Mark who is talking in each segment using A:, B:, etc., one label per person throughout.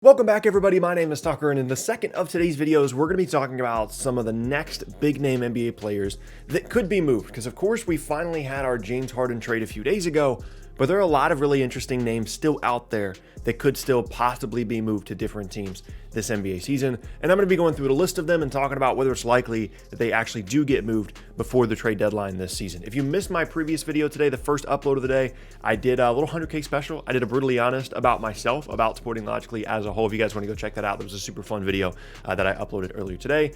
A: Welcome back, everybody. My name is Tucker, and in the second of today's videos, we're going to be talking about some of the next big-name NBA players that could be moved. Because, of course, we finally had our James Harden trade a few days ago, but there are a lot of really interesting names still out there that could still possibly be moved to different teams this NBA season. And I'm going to be going through the list of them and talking about whether it's likely that they actually do get moved before the trade deadline this season. If you missed my previous video today, the first upload of the day, I did a little 100K special. I did a brutally honest about myself, about Sporting Logically as a whole. If you guys want to go check that out, that was a super fun video that I uploaded earlier today.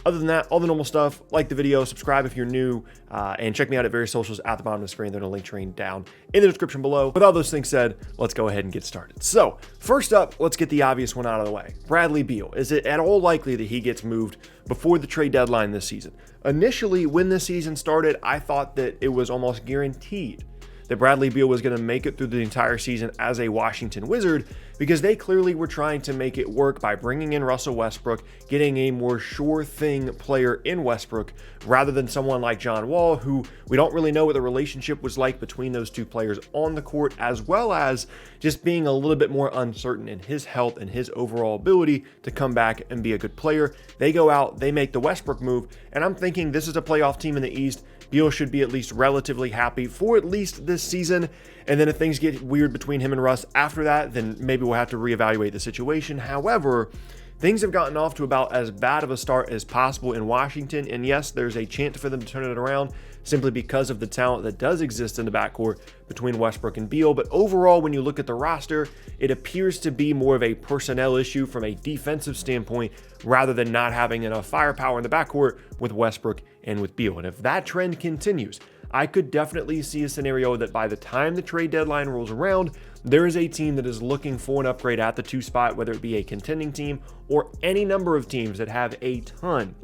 A: Other than that, all the normal stuff, like the video, subscribe if you're new, and check me out at various socials at the bottom of the screen. There's a link train down in the description below. With all those things said, let's go ahead and get started. So first up, let's get the obvious one out of the way. Bradley Beal. Is it at all likely that he gets moved before the trade deadline this season? Initially, when the season started, I thought that it was almost guaranteed that Bradley Beal was going to make it through the entire season as a Washington Wizard, because they clearly were trying to make it work by bringing in Russell Westbrook, getting a more sure thing player in Westbrook, rather than someone like John Wall, who we don't really know what the relationship was like between those two players on the court, as well as just being a little bit more uncertain in his health and his overall ability to come back and be a good player. They go out, they make the Westbrook move, and I'm thinking this is a playoff team in the East. Beal should be at least relatively happy for at least this season. And then if things get weird between him and Russ after that, then maybe we'll have to reevaluate the situation. However, things have gotten off to about as bad of a start as possible in Washington. And yes, there's a chance for them to turn it around simply because of the talent that does exist in the backcourt between Westbrook and Beal. But overall, when you look at the roster, it appears to be more of a personnel issue from a defensive standpoint, rather than not having enough firepower in the backcourt with Westbrook and with Beal. And if that trend continues, I could definitely see a scenario that by the time the trade deadline rolls around, there is a team that is looking for an upgrade at the 2 spot, whether it be a contending team or any number of teams that have a ton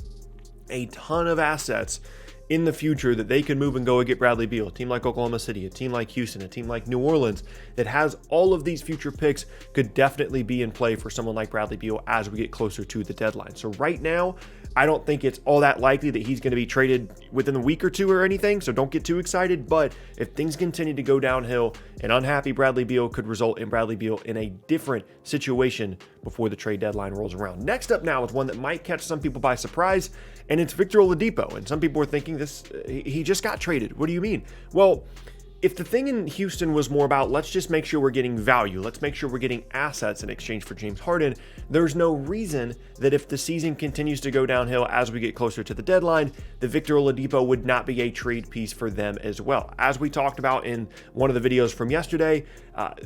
A: of assets in the future that they could move and go and get Bradley Beal. A team like Oklahoma City, a team like Houston, a team like New Orleans that has all of these future picks could definitely be in play for someone like Bradley Beal as we get closer to the deadline. So right now, I don't think it's all that likely that he's going to be traded within a week or two or anything, so don't get too excited. But if things continue to go downhill, an unhappy Bradley Beal could result in Bradley Beal in a different situation before the trade deadline rolls around. Next up now is one that might catch some people by surprise, and it's Victor Oladipo. And some people are thinking he just got traded. What do you mean? Well, if the thing in Houston was more about, let's just make sure we're getting value, let's make sure we're getting assets in exchange for James Harden, there's no reason that if the season continues to go downhill as we get closer to the deadline, that Victor Oladipo would not be a trade piece for them as well. As we talked about in one of the videos from yesterday,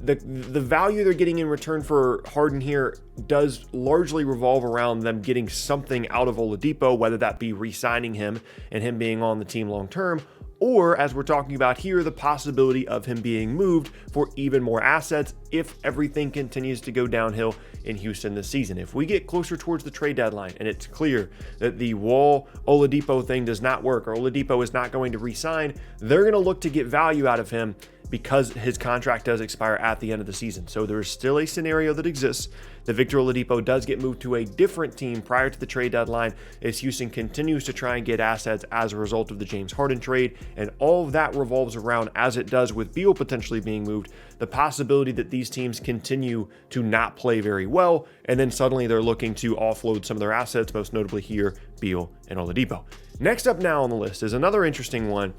A: the value they're getting in return for Harden here does largely revolve around them getting something out of Oladipo, whether that be re-signing him and him being on the team long term, or, as we're talking about here, the possibility of him being moved for even more assets if everything continues to go downhill in Houston this season. If we get closer towards the trade deadline and it's clear that the Wall Oladipo thing does not work, or Oladipo is not going to re-sign, they're going to look to get value out of him because his contract does expire at the end of the season. So there's still a scenario that exists that Victor Oladipo does get moved to a different team prior to the trade deadline as Houston continues to try and get assets as a result of the James Harden trade. And all of that revolves around, as it does with Beal potentially being moved, the possibility that these teams continue to not play very well, and then suddenly they're looking to offload some of their assets, most notably here, Beal and Oladipo. Next up now on the list is another interesting one,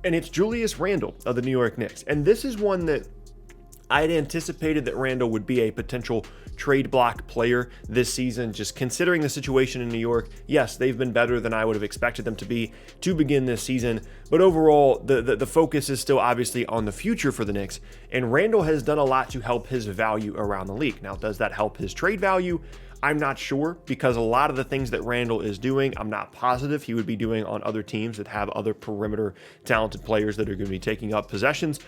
A: and it's Julius Randle of the New York Knicks. And this is one that I had anticipated that Randle would be a potential trade block player this season, just considering the situation in New York. Yes, they've been better than I would have expected them to be to begin this season, but overall, the focus is still obviously on the future for the Knicks, and Randle has done a lot to help his value around the league. Now, does that help his trade value? I'm not sure, because a lot of the things that Randle is doing, I'm not positive he would be doing on other teams that have other perimeter talented players that are going to be taking up possessions.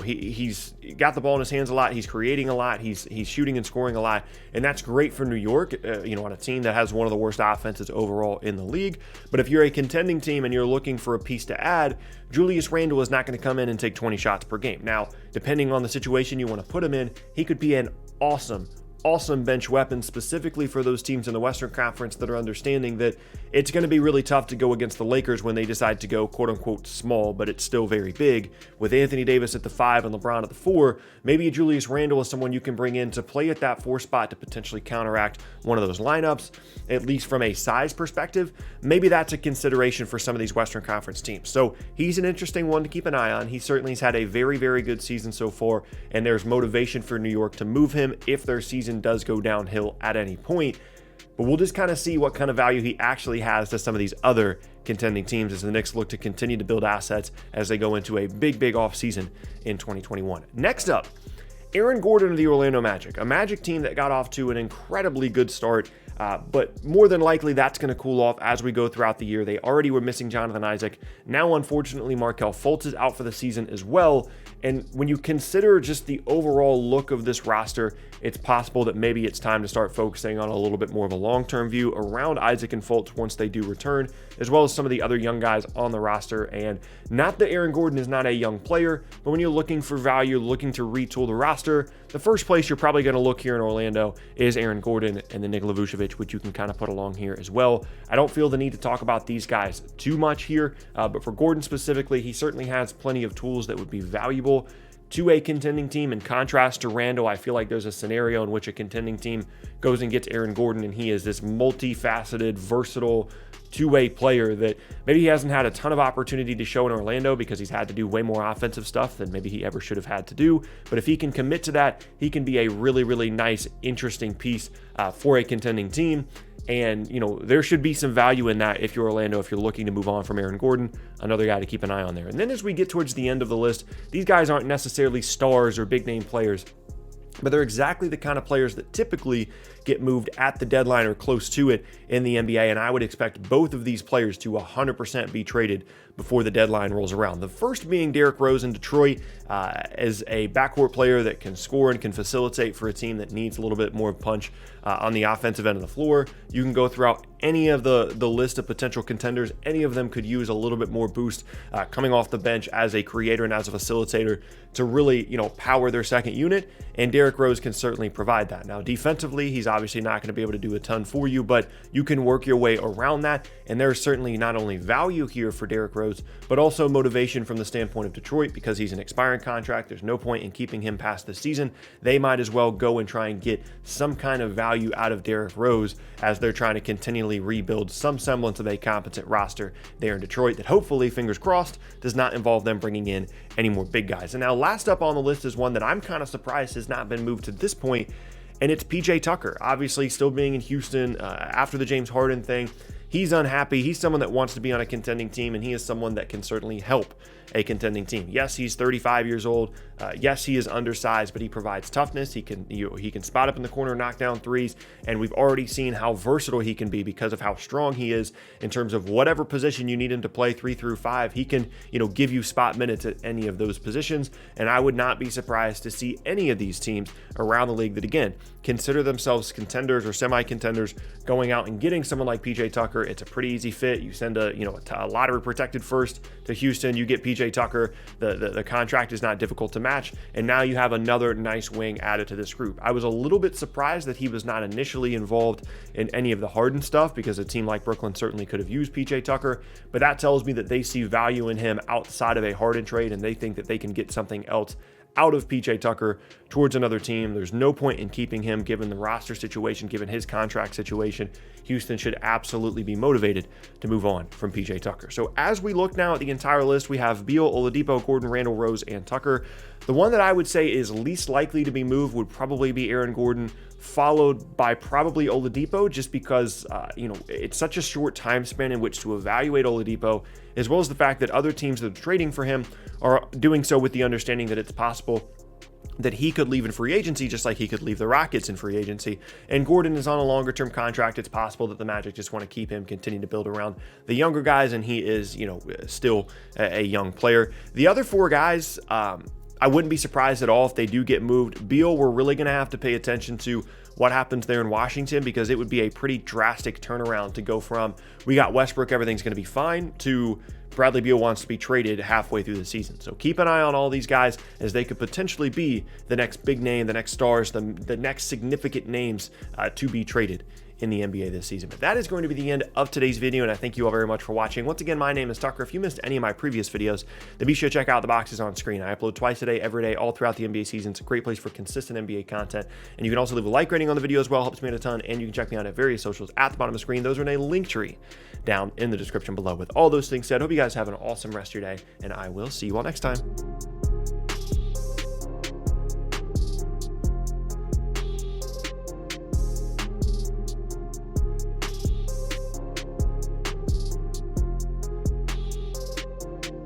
A: He's got the ball in his hands a lot. He's creating a lot. He's shooting and scoring a lot, and that's great for New York, on a team that has one of the worst offenses overall in the league. But if you're a contending team and you're looking for a piece to add, Julius Randle is not going to come in and take 20 shots per game. Now, depending on the situation you want to put him in, he could be an awesome awesome bench weapon, specifically for those teams in the Western Conference that are understanding that it's going to be really tough to go against the Lakers when they decide to go quote-unquote small, but it's still very big. With Anthony Davis at the 5 and LeBron at the 4, maybe a Julius Randle is someone you can bring in to play at that 4 spot to potentially counteract one of those lineups, at least from a size perspective. Maybe that's a consideration for some of these Western Conference teams. So he's an interesting one to keep an eye on. He certainly has had a very, very good season so far, and there's motivation for New York to move him if their season does go downhill at any point. But we'll just kind of see what kind of value he actually has to some of these other contending teams as the Knicks look to continue to build assets as they go into a big, big offseason in 2021. Next up, Aaron Gordon of the Orlando Magic, a Magic team that got off to an incredibly good start, but more than likely that's going to cool off as we go throughout the year. They already were missing Jonathan Isaac. Now, unfortunately, Markelle Fultz is out for the season as well. And when you consider just the overall look of this roster, it's possible that maybe it's time to start focusing on a little bit more of a long-term view around Isaac and Fultz once they do return, as well as some of the other young guys on the roster. And not that Aaron Gordon is not a young player, but when you're looking for value, looking to retool the roster, the first place you're probably going to look here in Orlando is Aaron Gordon and then Nikola Vucevic, which you can kind of put along here as well. I don't feel the need to talk about these guys too much here, but for Gordon specifically, he certainly has plenty of tools that would be valuable to a contending team. In contrast to Randle, I feel like there's a scenario in which a contending team goes and gets Aaron Gordon, and he is this multifaceted, versatile, two-way player that maybe he hasn't had a ton of opportunity to show in Orlando because he's had to do way more offensive stuff than maybe he ever should have had to do. But if he can commit to that, he can be a really, really nice, interesting piece for a contending team. And, you know, there should be some value in that if you're Orlando, if you're looking to move on from Aaron Gordon, another guy to keep an eye on there. And then as we get towards the end of the list, these guys aren't necessarily stars or big name players, but they're exactly the kind of players that typically get moved at the deadline or close to it in the NBA, and I would expect both of these players to 100% be traded before the deadline rolls around. The first being Derrick Rose in Detroit, as a backcourt player that can score and can facilitate for a team that needs a little bit more punch on the offensive end of the floor. You can go throughout any of the list of potential contenders. Any of them could use a little bit more boost coming off the bench as a creator and as a facilitator to really, you know, power their second unit, and Derrick Rose can certainly provide that. Now, defensively, he's obviously not going to be able to do a ton for you, but you can work your way around that, and there's certainly not only value here for Derrick Rose, but also motivation from the standpoint of Detroit because he's an expiring contract. There's no point in keeping him past this season. They might as well go and try and get some kind of value out of Derrick Rose as they're trying to continually rebuild some semblance of a competent roster there in Detroit that hopefully, fingers crossed, does not involve them bringing in any more big guys. And now last up on the list is one that I'm kind of surprised has not been moved to this point, and it's PJ Tucker. Obviously still being in Houston after the James Harden thing. He's unhappy. He's someone that wants to be on a contending team, and he is someone that can certainly help a contending team. Yes, he's 35 years old. Yes, he is undersized, but he provides toughness. He can spot up in the corner, knock down threes, and we've already seen how versatile he can be because of how strong he is in terms of whatever position you need him to play 3 through 5. He can, give you spot minutes at any of those positions, and I would not be surprised to see any of these teams around the league that, again, consider themselves contenders or semi-contenders going out and getting someone like PJ Tucker. It's a pretty easy fit. You send a lottery protected first to Houston, you get PJ Tucker. The contract is not difficult to match, and now you have another nice wing added to this group. I was a little bit surprised that he was not initially involved in any of the Harden stuff because a team like Brooklyn certainly could have used PJ Tucker, but that tells me that they see value in him outside of a Harden trade, and they think that they can get something else out of PJ Tucker towards another team. There's no point in keeping him given the roster situation, given his contract situation. Houston should absolutely be motivated to move on from PJ Tucker. So as we look now at the entire list, we have Beal, Oladipo, Gordon, Randle, Rose, and Tucker. The one that I would say is least likely to be moved would probably be Aaron Gordon, followed by probably Oladipo, just because, it's such a short time span in which to evaluate Oladipo, as well as the fact that other teams that are trading for him are doing so with the understanding that it's possible that he could leave in free agency just like he could leave the Rockets in free agency. And Gordon is on a longer term contract. It's possible that the Magic just want to keep him, continue to build around the younger guys, and he is, still a young player. The other four guys, I wouldn't be surprised at all if they do get moved. Beal, we're really going to have to pay attention to what happens there in Washington, because it would be a pretty drastic turnaround to go from we got Westbrook, everything's going to be fine, to Bradley Beal wants to be traded halfway through the season. So keep an eye on all these guys, as they could potentially be the next big name, the next stars, the next significant names to be traded in the NBA this season. But that is going to be the end of today's video, and I thank you all very much for watching. Once again, my name is Tucker. If you missed any of my previous videos, then be sure to check out the boxes on screen. I upload twice a day, every day, all throughout the NBA season. It's a great place for consistent NBA content, and you can also leave a like rating on the video as well. Helps me out a ton, and you can check me out at various socials at the bottom of the screen. Those are in a link tree down in the description below. With all those things said, hope you guys have an awesome rest of your day, and I will see you all next time.